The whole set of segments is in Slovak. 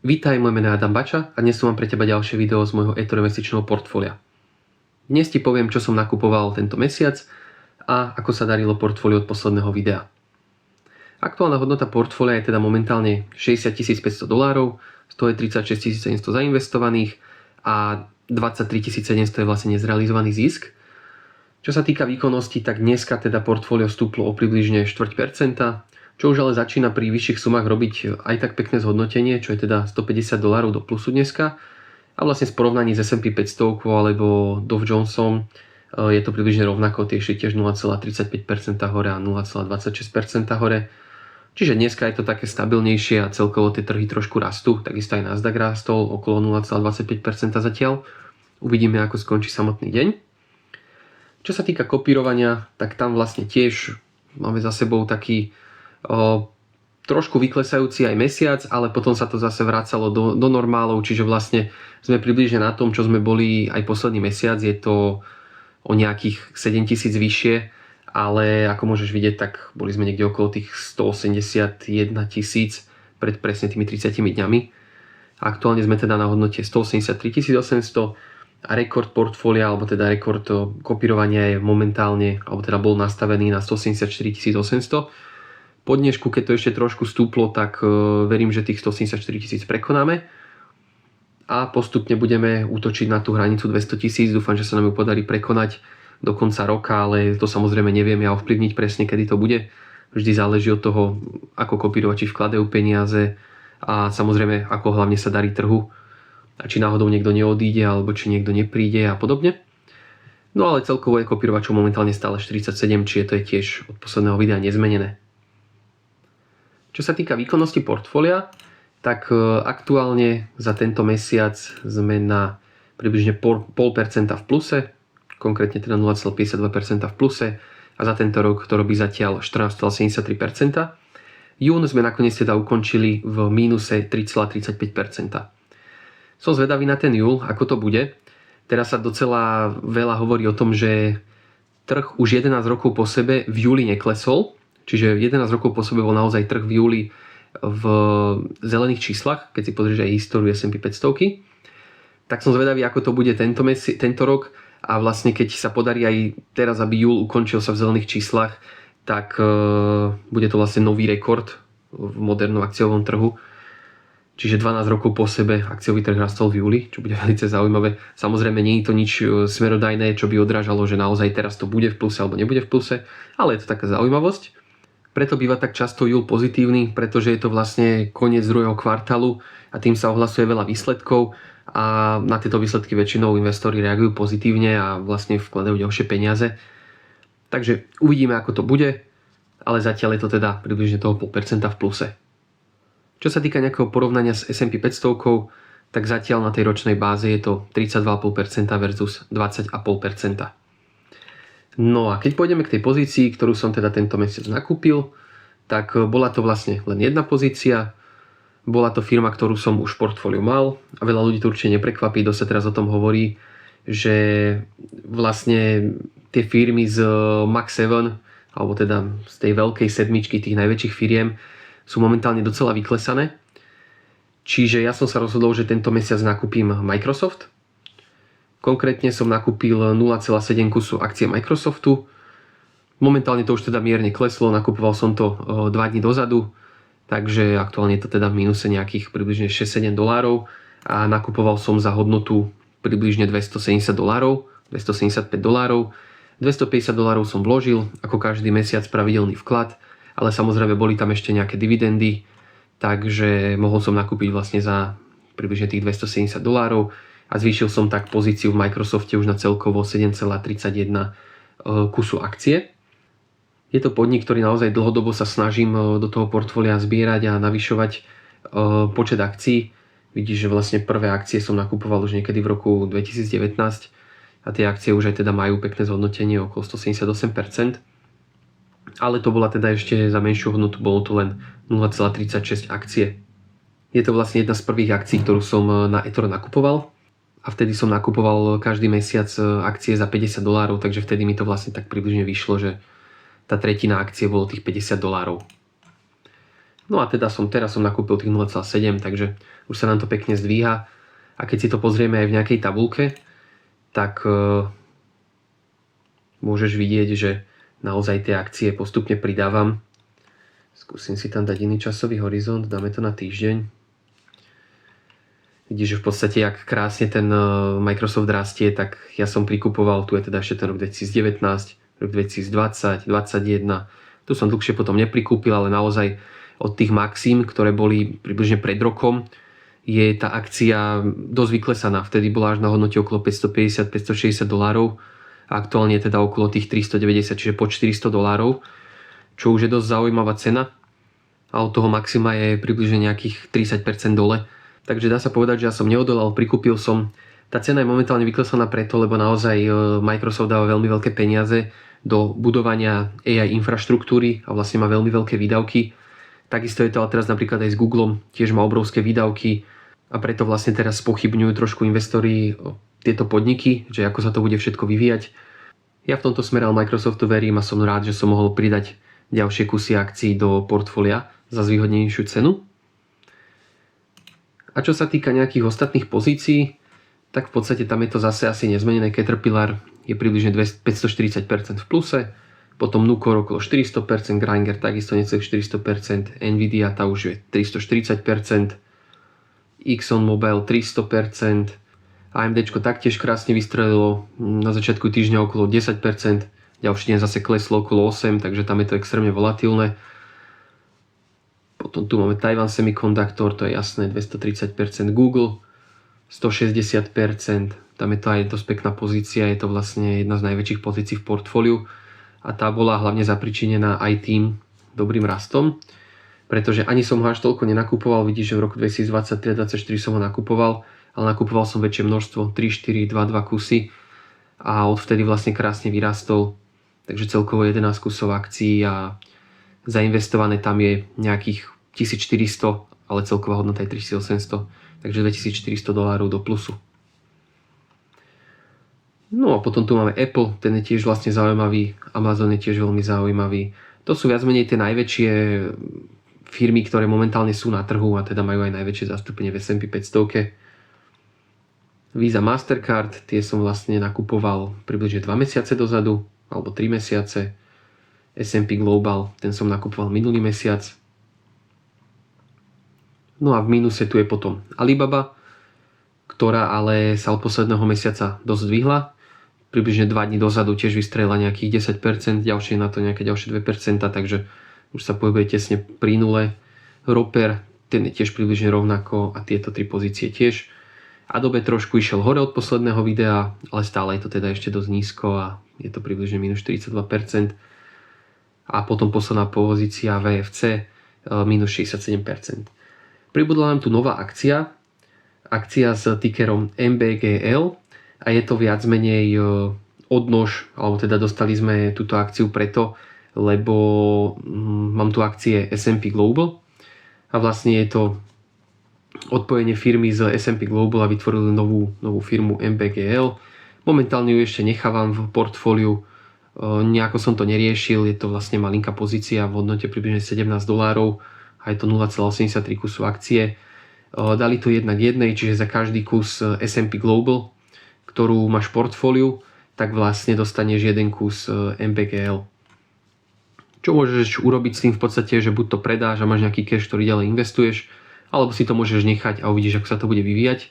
Vítaj, moje meno je Adam Bača a dnes som mám pre teba ďalšie video z môjho eToro investičného portfólia. Dnes ti poviem, čo som nakupoval tento mesiac a ako sa darilo portfólio od posledného videa. Aktuálna hodnota portfólia je teda momentálne $60 500, z toho je 36 700 zainvestovaných a 23 700 je vlastne nezrealizovaný zisk. Čo sa týka výkonnosti, tak dneska teda portfólio stúplo o približne 4%, čo už ale začína pri vyšších sumách robiť aj tak pekné zhodnotenie, čo je teda $150 do plusu dneska. A vlastne v porovnaní s S&P 500 alebo Dow Jonesom je to približne rovnako, tie išli tiež 0,35% hore a 0,26% hore. Čiže dneska je to také stabilnejšie a celkovo tie trhy trošku rastú, takisto aj Nasdaq rastol okolo 0,25% zatiaľ. Uvidíme, ako skončí samotný deň. Čo sa týka kopírovania, tak tam vlastne tiež máme za sebou taký trošku vyklesajúci aj mesiac, ale potom sa to zase vracalo do normálov, čiže vlastne sme približne na tom, čo sme boli aj posledný mesiac, je to o nejakých 7000 vyššie, ale ako môžeš vidieť, tak boli sme niekde okolo tých 181 000 pred presne tými 30 dňami. Aktuálne sme teda na hodnote 183 800 a rekord portfólia, alebo teda rekord kopírovania je momentálne, alebo teda bol nastavený na 174 800. Po dnešku, keď to ešte trošku stúplo, tak verím, že tých 184 000 prekonáme a postupne budeme útočiť na tú hranicu 200 000. Dúfam, že sa nám ju podarí prekonať do konca roka, ale to samozrejme neviem ja ovplyvniť presne, kedy to bude. Vždy záleží od toho, ako kopírovači vkladajú peniaze a samozrejme, ako hlavne sa darí trhu a či náhodou niekto neodíde alebo či niekto nepríde a podobne. No ale celkovo je kopírovačov momentálne stále 47, čiže to je tiež od posledného videa nezmenené. Čo sa týka výkonnosti portfólia, tak aktuálne za tento mesiac sme na približne 0,5% v pluse, konkrétne teda 0,52% v pluse a za tento rok to robí zatiaľ 14,73%. Jún sme nakoniec teda ukončili v mínuse 3,35%. Som zvedavý na ten júl, ako to bude. Teraz sa docela veľa hovorí o tom, že trh už 11 rokov po sebe v júli neklesol. Čiže 11 rokov po sebe bol naozaj trh v júli v zelených číslach, keď si pozrieš aj históriu S&P 500. Tak som zvedavý, ako to bude tento rok a vlastne keď sa podarí aj teraz, aby júl ukončil sa v zelených číslach, tak bude to vlastne nový rekord v modernom akciovom trhu. Čiže 12 rokov po sebe akciový trh rastol v júli, čo bude veľmi zaujímavé. Samozrejme nie je to nič smerodajné, čo by odrážalo, že naozaj teraz to bude v pluse alebo nebude v pluse, ale je to taká zaujímavosť. Preto býva tak často júl pozitívny, pretože je to vlastne koniec druhého kvartálu a tým sa ohlasuje veľa výsledkov a na tieto výsledky väčšinou investori reagujú pozitívne a vlastne vkladajú ďalšie peniaze. Takže uvidíme, ako to bude, ale zatiaľ je to teda približne toho 0,5% v pluse. Čo sa týka nejakého porovnania s S&P 500, tak zatiaľ na tej ročnej báze je to 32,5% versus 20,5%. No a keď pôjdeme k tej pozícii, ktorú som teda tento mesiac nakúpil, tak bola to vlastne len jedna pozícia. Bola to firma, ktorú som už v portfóliu mal a veľa ľudí to určite neprekvapí, dosť sa teraz o tom hovorí, že vlastne tie firmy z Mag 7, alebo teda z tej veľkej sedmičky tých najväčších firiem, sú momentálne docela vyklesané. Čiže ja som sa rozhodol, že tento mesiac nakúpim Microsoft. Konkrétne som nakúpil 0,7 kusu akcie Microsoftu. Momentálne to už teda mierne kleslo, nakupoval som to 2 dní dozadu, takže aktuálne je to teda v mínuse nejakých približne $6-7 a nakupoval som za hodnotu približne $270, $275. $250 som vložil, ako každý mesiac pravidelný vklad, ale samozrejme boli tam ešte nejaké dividendy, takže mohol som nakúpiť vlastne za približne tých $270 a zvýšil som tak pozíciu v Microsofte už na celkovo 7,31 kusu akcie. Je to podnik, ktorý naozaj dlhodobo sa snažím do toho portfólia zbierať a navyšovať počet akcií. Vidíš, že vlastne prvé akcie som nakupoval už niekedy v roku 2019 a tie akcie už aj teda majú pekné zhodnotenie okolo 178%. Ale to bola teda ešte za menšiu hodnotu, bolo to len 0,36 akcie. Je to vlastne jedna z prvých akcií, ktorú som na eToro nakupoval. A vtedy som nakupoval každý mesiac akcie za $50, takže vtedy mi to vlastne tak približne vyšlo, že tá tretina akcie bolo tých $50. No a teda teraz som nakúpil tých 0,7, takže už sa nám to pekne zdvíha. A keď si to pozrieme aj v nejakej tabulke, tak môžeš vidieť, že naozaj tie akcie postupne pridávam. Skúsim si tam dať iný časový horizont, dáme to na týždeň. Vidíš, že v podstate, jak krásne ten Microsoft rastie, tak ja som prikupoval, tu je teda ešte ten rok 2019, rok 2020, 2021. Tu som dlhšie potom neprikúpil, ale naozaj od tých maxim, ktoré boli približne pred rokom, je tá akcia dosť vyklesaná. Vtedy bola až na hodnote okolo $550–560 a aktuálne je teda okolo tých 390, čiže po $400, čo už je dosť zaujímavá cena. A od toho maxima je približne nejakých 30% dole. Takže dá sa povedať, že ja som neodolal, prikúpil som. Tá cena je momentálne vyklesaná preto, lebo naozaj Microsoft dáva veľmi veľké peniaze do budovania AI infraštruktúry a vlastne má veľmi veľké výdavky. Takisto je to ale teraz napríklad aj s Googlom, tiež má obrovské výdavky a preto vlastne teraz spochybňujú trošku investori tieto podniky, že ako sa to bude všetko vyvíjať. Ja v tomto smere Microsoftu verím a som rád, že som mohol pridať ďalšie kusy akcií do portfólia za zvýhodnenejšiu cenu. A čo sa týka nejakých ostatných pozícií, tak v podstate tam je to zase asi nezmenené. Caterpillar je približne 540% v pluse, potom Nucor okolo 400%, Grainger takisto necelých 400%, Nvidia tá už je 340%, ExxonMobil 300%, AMDčko taktiež krásne vystrelilo, na začiatku týždňa okolo 10%, ďalší deň zase kleslo okolo 8%, takže tam je to extrémne volatilné. Potom tu máme Taiwan Semiconductor, to je jasné, 230%, Google 160%, tam je to aj dosť pekná pozícia, je to vlastne jedna z najväčších pozícií v portfóliu a tá bola hlavne zapričinená aj tým dobrým rastom, pretože ani som ho až toľko nenakupoval, vidíš, že v roku 2023-2024 som ho nakupoval, ale nakupoval som väčšie množstvo, 3, 4, 2 kusy a odvtedy vlastne krásne vyrastol, takže celkovo 11 kusov akcií a zainvestované tam je nejakých 1400, ale celková hodnota je 3800, takže $2400 do plusu. No a potom tu máme Apple, ten je tiež vlastne zaujímavý, Amazon je tiež veľmi zaujímavý. To sú viac menej tie najväčšie firmy, ktoré momentálne sú na trhu a teda majú aj najväčšie zastúpenie v S&P 500. Visa, Mastercard, tie som vlastne nakupoval približne 2 mesiace dozadu, alebo 3 mesiace. S&P Global, ten som nakupoval minulý mesiac. No a v mínuse tu je potom Alibaba, ktorá ale sa od posledného mesiaca dosť zdvihla. Približne 2 dní dozadu tiež vystrelila nejakých 10%, ďalšie na to nejaké ďalšie 2%, takže už sa pohybuje tesne pri nule. Roper, ten je tiež približne rovnako a tieto 3 pozície tiež. Adobe trošku išiel hore od posledného videa, ale stále je to teda ešte dosť nízko a je to približne minus 42%. A potom posledná pozícia VFC minus 67%. Pribudla nám tu nová akcia s tickerom MBGL a je to viac menej odnož, alebo teda dostali sme túto akciu preto, lebo mám tu akcie S&P Global a vlastne je to odpojenie firmy z S&P Global a vytvorili novú firmu MBGL. Momentálne ju ešte nechávam v portfóliu, nejako som to neriešil, je to vlastne malinká pozícia v hodnote približne $17 a je to 0,83 kusu akcie. Dali to 1:1, čiže za každý kus S&P Global, ktorú máš v portfóliu, tak vlastne dostaneš jeden kus MBGL. Čo môžeš urobiť s tým v podstate, že buď to predáš a máš nejaký cash, ktorý ďalej investuješ, alebo si to môžeš nechať a uvidíš, ako sa to bude vyvíjať.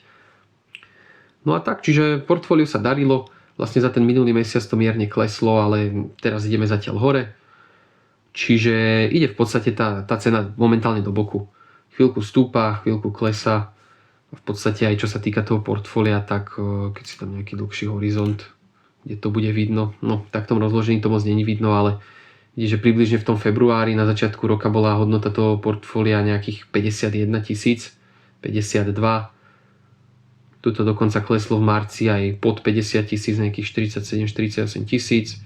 No a tak, čiže portfóliu sa darilo, vlastne za ten minulý mesiac to mierne kleslo, ale teraz ideme zatiaľ hore. Čiže ide v podstate tá cena momentálne do boku. Chvíľku stúpa, chvíľku klesá. V podstate aj čo sa týka toho portfólia, tak keď si tam nejaký dlhší horizont, kde to bude vidno, no tak v tom rozložení to moc není vidno, ale vidíš, že približne v tom februári na začiatku roka bola hodnota toho portfólia nejakých 51 000, 52 000. Tuto dokonca kleslo v marci aj pod 50 000, nejakých 47-48 000.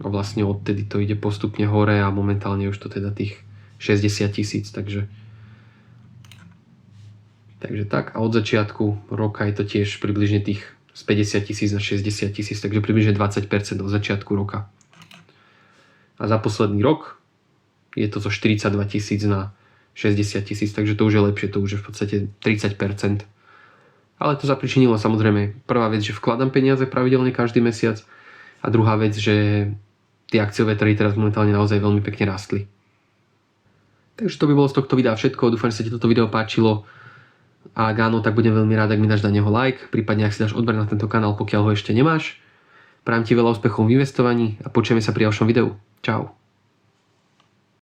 A vlastne odtedy to ide postupne hore a momentálne už to teda tých 60 000, takže tak. A od začiatku roka je to tiež približne tých z 50 000 na 60 000, takže približne 20% od začiatku roka. A za posledný rok je to zo 42 000 na 60 000, takže to už je lepšie, to už je v podstate 30%. Ale to zapričinilo samozrejme prvá vec, že vkladám peniaze pravidelne každý mesiac a druhá vec, že tie akciové trhy teraz momentálne naozaj veľmi pekne rástli. Takže to by bolo z tohto videa všetko, dúfam, že sa ti toto video páčilo a ak áno, tak budem veľmi rád, ak mi dáš na neho like, prípadne ak si dáš odber na tento kanál, pokiaľ ho ešte nemáš. Prajem ti veľa úspechov v investovaní a počujeme sa pri ďalšom videu. Čau.